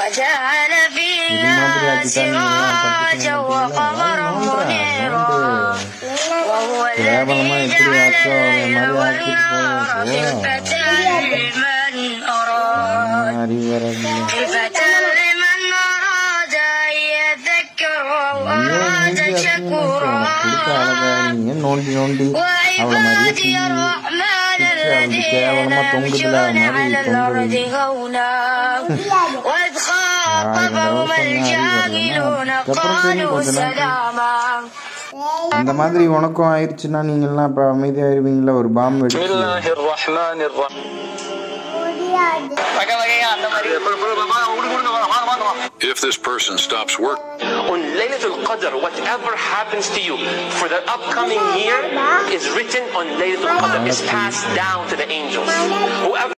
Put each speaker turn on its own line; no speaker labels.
وجعل فيها سراجا وقمرا منيرا وهو الذي جعل الليل والنهار خلفة لمن أراد أن يذكر أو أراد شكورا وعبادي الرحمن الذين يمشون على الأرض هونا وإذ خاطبهم الجاهلون قالوا سلاما.
இந்த மாதிரி உனக்கும் ஆயிடுச்சுன்னா நீங்கள்லாம் இப்போ அமைதியாயிருவீங்களா? ஒரு பாம்பு
If this person stops work
on Laylatul Qadr, whatever happens to you for the upcoming year is written on Laylatul Qadr, is passed down to the angels. Whoever